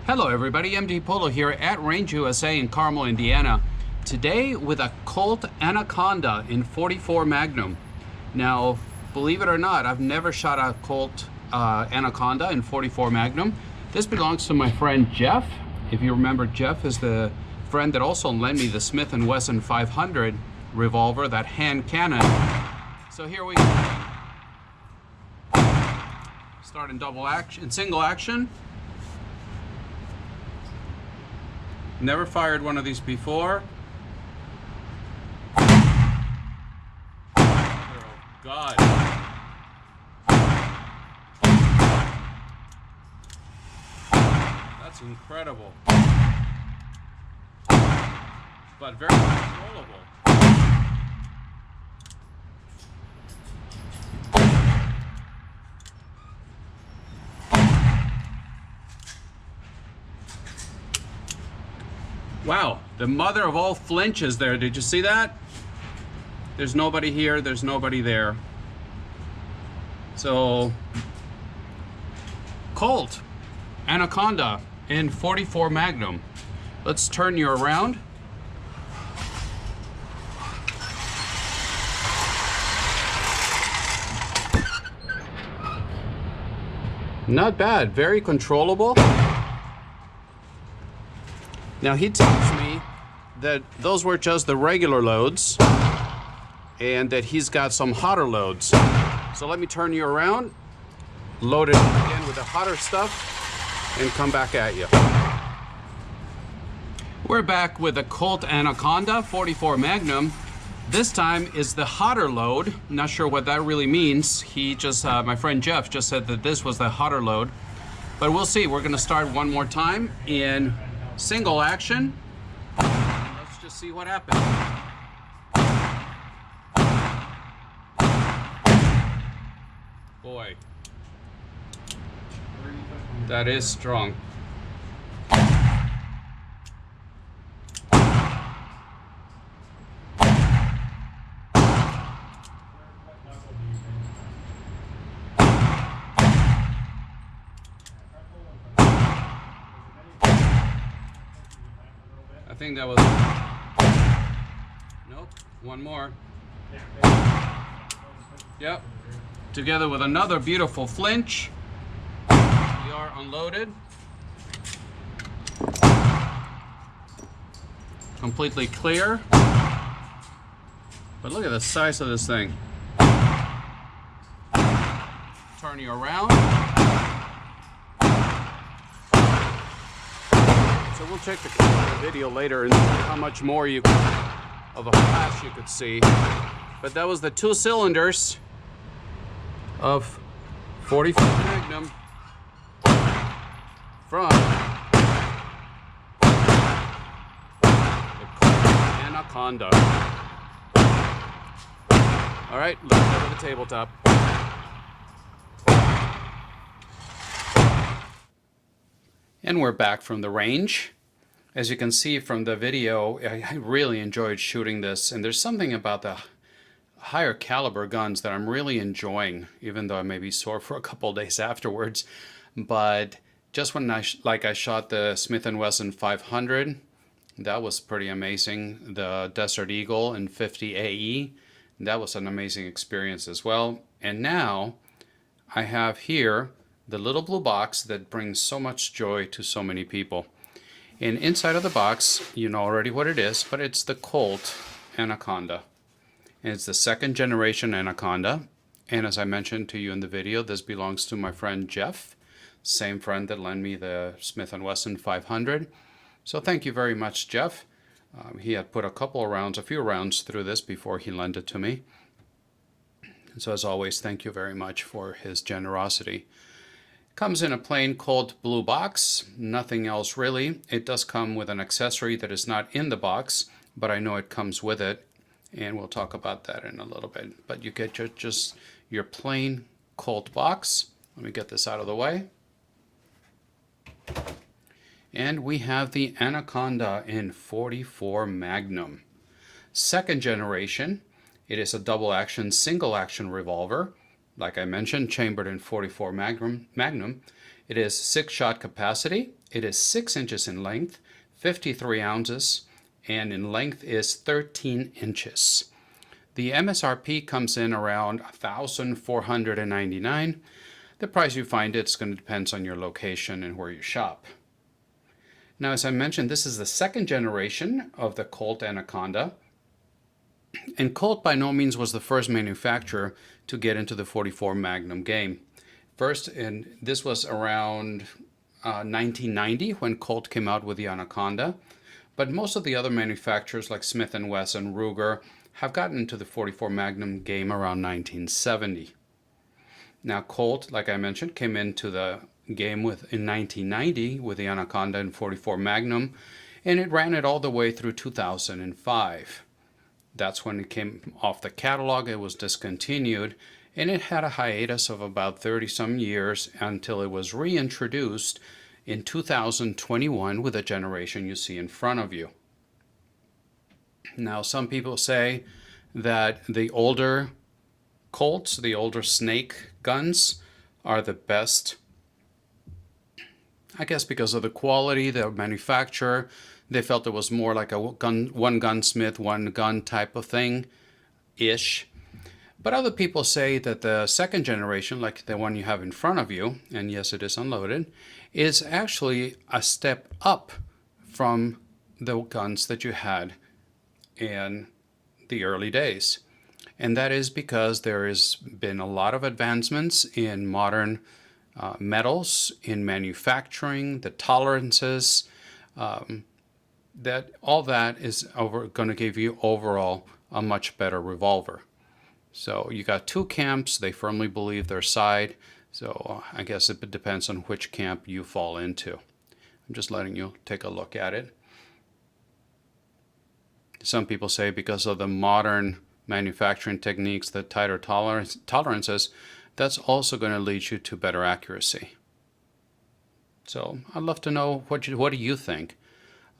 Hello everybody, MD Polo here at Range USA in Carmel, Indiana. Today with a Colt Anaconda in .44 Magnum. Now, believe it or not, I've never shot a Colt Anaconda in .44 Magnum. This belongs to my friend Jeff. If you remember, Jeff is the friend that also lent me the Smith & Wesson 500 revolver, that hand cannon. So here we go. Start in single action. Never fired one of these before. Oh God. That's incredible. But very controllable. Wow, the mother of all flinches there. Did you see that? There's nobody here, there's nobody there. So, Colt Anaconda in .44 Magnum. Let's turn you around. Not bad, very controllable. Now he tells me that those were just the regular loads and that he's got some hotter loads. So let me turn you around, load it again with the hotter stuff, and come back at you. We're back with the Colt Anaconda .44 Magnum. This time is the hotter load. Not sure what that really means. He just, my friend Jeff just said that this was the hotter load. But we'll see. We're gonna start one more time in single action. Let's just see what happens. Boy, that is strong. I think that was, nope, one more. Yep, together with another beautiful flinch. We are unloaded. Completely clear. But look at the size of this thing. Turn you around. So we'll check the video later and see how much more of a flash you could see. But that was the 2 cylinders of .44 Magnum from the Colt Anaconda. All right, let's go to the tabletop. And we're back from the range. As you can see from the video, I really enjoyed shooting this, and there's something about the higher caliber guns that I'm really enjoying, even though I may be sore for a couple days afterwards. But just when I shot the Smith & Wesson 500, that was pretty amazing. The Desert Eagle in 50 AE, that was an amazing experience as well. And now I have here the little blue box that brings so much joy to so many people. And inside of the box, you know already what it is, but it's the Colt Anaconda. And it's the 2nd generation Anaconda. And as I mentioned to you in the video, this belongs to my friend Jeff, same friend that lent me the Smith & Wesson 500. So thank you very much, Jeff. He had put a few rounds through this before he lent it to me. So as always, thank you very much for his generosity. Comes in a plain Colt blue box, nothing else really. It does come with an accessory that is not in the box, but I know it comes with it, and we'll talk about that in a little bit. But you get just your plain Colt box. Let me get this out of the way. And we have the Anaconda in .44 Magnum. 2nd generation. It is a double action, single action revolver. like I mentioned, chambered in 44 Magnum. It is 6-shot capacity. It is 6 inches in length, 53 ounces, and in length is 13 inches. The MSRP comes in around $1,499. The price you find it's going to depend on your location and where you shop. Now, as I mentioned, this is the second generation of the Colt Anaconda. And Colt by no means was the first manufacturer to get into the 44 Magnum game. First, and this was around 1990 when Colt came out with the Anaconda. But most of the other manufacturers like Smith & Wesson, Ruger, have gotten into the 44 Magnum game around 1970. Now Colt, like I mentioned, came into the game in 1990 with the Anaconda and 44 Magnum, and it ran it all the way through 2005. That's when it came off the catalog. It was discontinued, and it had a hiatus of about 30-some years until it was reintroduced in 2021 with the generation you see in front of you. Now, some people say that the older Colts, the older snake guns, are the best. I guess because of the quality, the manufacturer, they felt it was more like a one gunsmith, one gun type of thing-ish. But other people say that the second generation, like the one you have in front of you, and yes, it is unloaded, is actually a step up from the guns that you had in the early days. And that is because there has been a lot of advancements in modern metals, in manufacturing, the tolerances, that all that is going to give you overall a much better revolver. So you got two camps. They firmly believe their side. So I guess it depends on which camp you fall into. I'm just letting you take a look at it. Some people say because of the modern manufacturing techniques, the tighter tolerances, that's also going to lead you to better accuracy. So I'd love to know what do you think.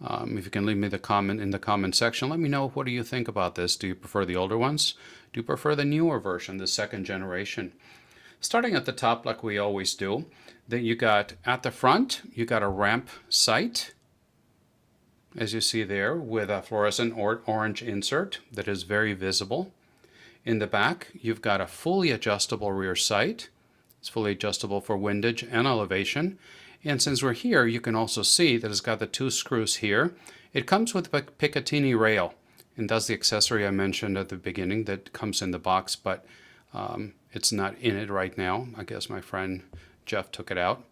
If you can leave me the comment in the comment section, let me know, what do you think about this? Do you prefer the older ones? Do you prefer the newer version, the second generation? Starting at the top, like we always do, then you got at the front, you got a ramp sight, as you see there, with a fluorescent orange insert that is very visible. In the back, you've got a fully adjustable rear sight. It's fully adjustable for windage and elevation. And since we're here, you can also see that it's got the two screws here. It comes with a Picatinny rail, and that's the accessory I mentioned at the beginning that comes in the box, but it's not in it right now. I guess my friend Jeff took it out.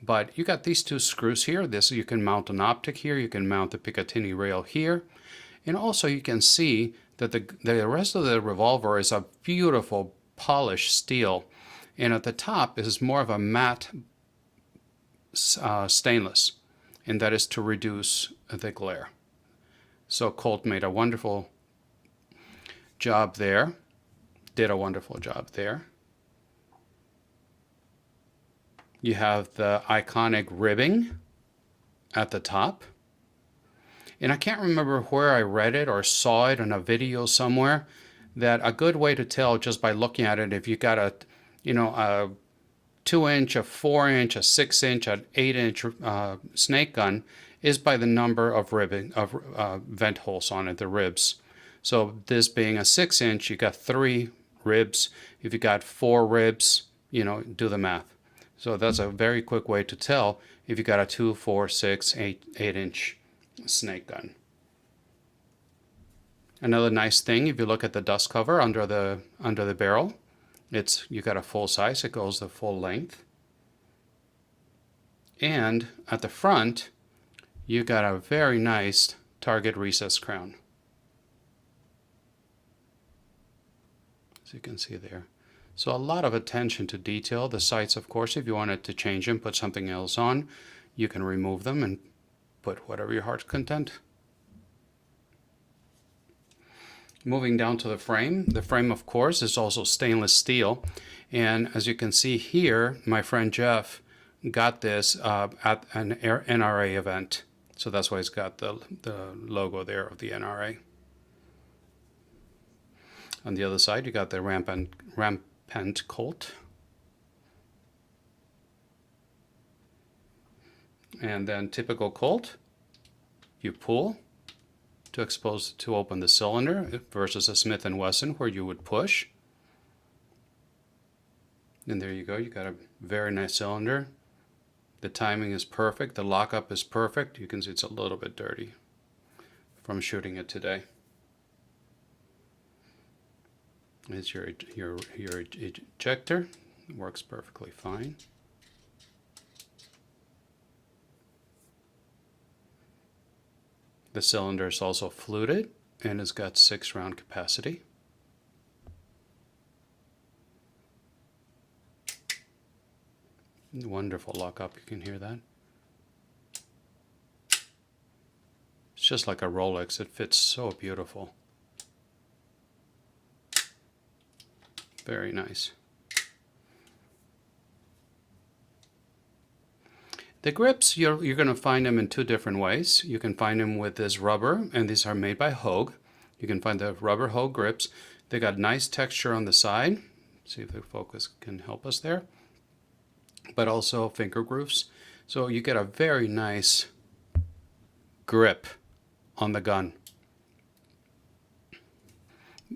But you got these two screws here. This, you can mount an optic here. You can mount the Picatinny rail here. And also you can see that the rest of the revolver is a beautiful polished steel. And at the top is more of a matte stainless, and that is to reduce the glare. So Colt made a wonderful job there, did a wonderful job there. You have the iconic ribbing at the top. And I can't remember where I read it or saw it in a video somewhere, that a good way to tell just by looking at it, if you got a 2-inch, a 4-inch, a 6-inch, an 8-inch snake gun, is by the number of vent holes on it, the ribs. So this being a 6-inch, you got 3 ribs. If you got 4 ribs, do the math. So that's a very quick way to tell if you got a 2, 4, 6, 8-inch snake gun. Another nice thing, if you look at the dust cover under the barrel, you got a full size, it goes the full length. And at the front, you got a very nice target recess crown. As you can see there. So a lot of attention to detail. The sights, of course, if you wanted to change them, put something else on, you can remove them and put whatever your heart's content. Moving down to the frame. The frame, of course, is also stainless steel. And as you can see here, my friend Jeff got this at an NRA event. So that's why it's got the logo there of the NRA. On the other side, you got the ramp pent Colt. And then typical Colt, you pull to open the cylinder versus a Smith & Wesson where you would push. And there you go, you got a very nice cylinder. The timing is perfect, the lockup is perfect. You can see it's a little bit dirty from shooting it today. It's your ejector, it works perfectly fine. The cylinder is also fluted and has got 6-round capacity. Wonderful lockup, you can hear that. It's just like a Rolex, it fits so beautiful. Very nice. The grips, you're going to find them in 2 different ways. You can find them with this rubber, and these are made by Hogue. You can find the rubber Hogue grips. They got nice texture on the side. See if the focus can help us there. But also finger grooves. So you get a very nice grip on the gun.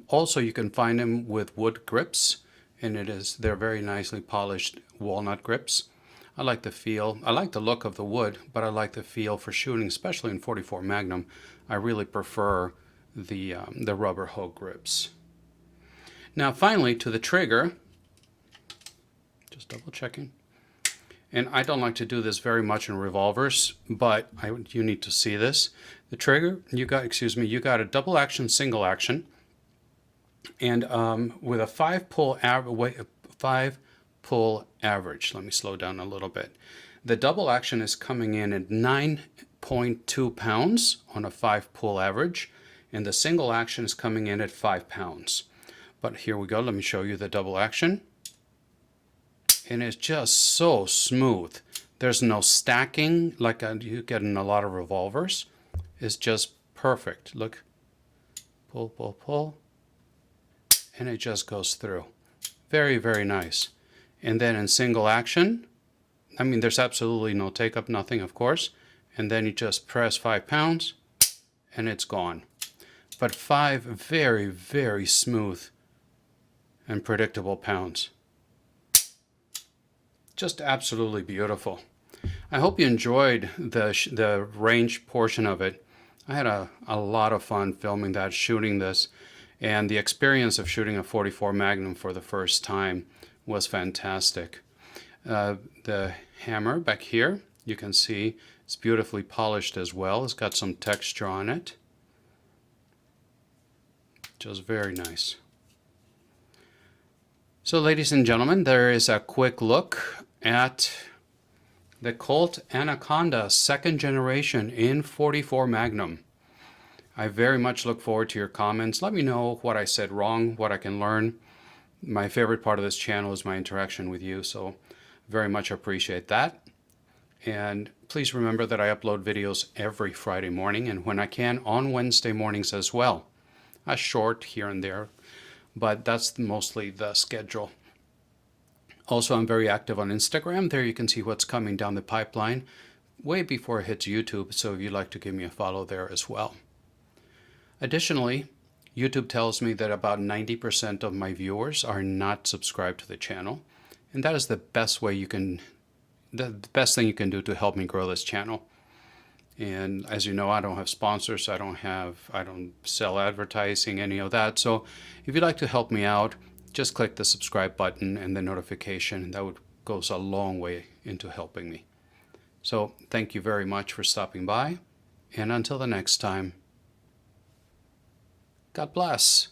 Also, you can find them with wood grips, and they're very nicely polished walnut grips. I like the feel. I like the look of the wood, but I like the feel for shooting, especially in .44 Magnum. I really prefer the rubber Hogue grips. Now, finally, to the trigger. Just double checking. And I don't like to do this very much in revolvers, but you need to see this. The trigger, you got a double action, single action, and with a 5-pull average. Let me slow down a little bit. The double action is coming in at 9.2 pounds on a 5-pull average, and the single action is coming in at 5 pounds. But here we go. Let me show you the double action. And it's just so smooth. There's no stacking like you get in a lot of revolvers. It's just perfect. Look, pull, pull, pull, and it just goes through. Very, very nice. And then in single action, I mean, there's absolutely no take up, nothing, of course. And then you just press 5 pounds, and it's gone. But 5 very, very smooth and predictable pounds. Just absolutely beautiful. I hope you enjoyed the range portion of it. I had a lot of fun filming that, shooting this, and the experience of shooting a .44 Magnum for the first time was fantastic. The hammer back here, you can see it's beautifully polished as well. It's got some texture on it. Just very nice. So ladies and gentlemen, there is a quick look at the Colt Anaconda 2nd generation in .44 Magnum. I very much look forward to your comments. Let me know what I said wrong, what I can learn. My favorite part of this channel is my interaction with you, so very much appreciate that. And please remember that I upload videos every Friday morning, and when I can, on Wednesday mornings as well. A short here and there, but that's mostly the schedule. Also, I'm very active on Instagram. There you can see what's coming down the pipeline way before it hits YouTube, so if you'd like to give me a follow there as well. Additionally, YouTube tells me that about 90% of my viewers are not subscribed to the channel, and that is the best way the best thing you can do to help me grow this channel. And as you know, I don't have sponsors, I don't sell advertising, any of that. So if you'd like to help me out, just click the subscribe button and the notification. That goes a long way into helping me. So thank you very much for stopping by, and until the next time, God bless.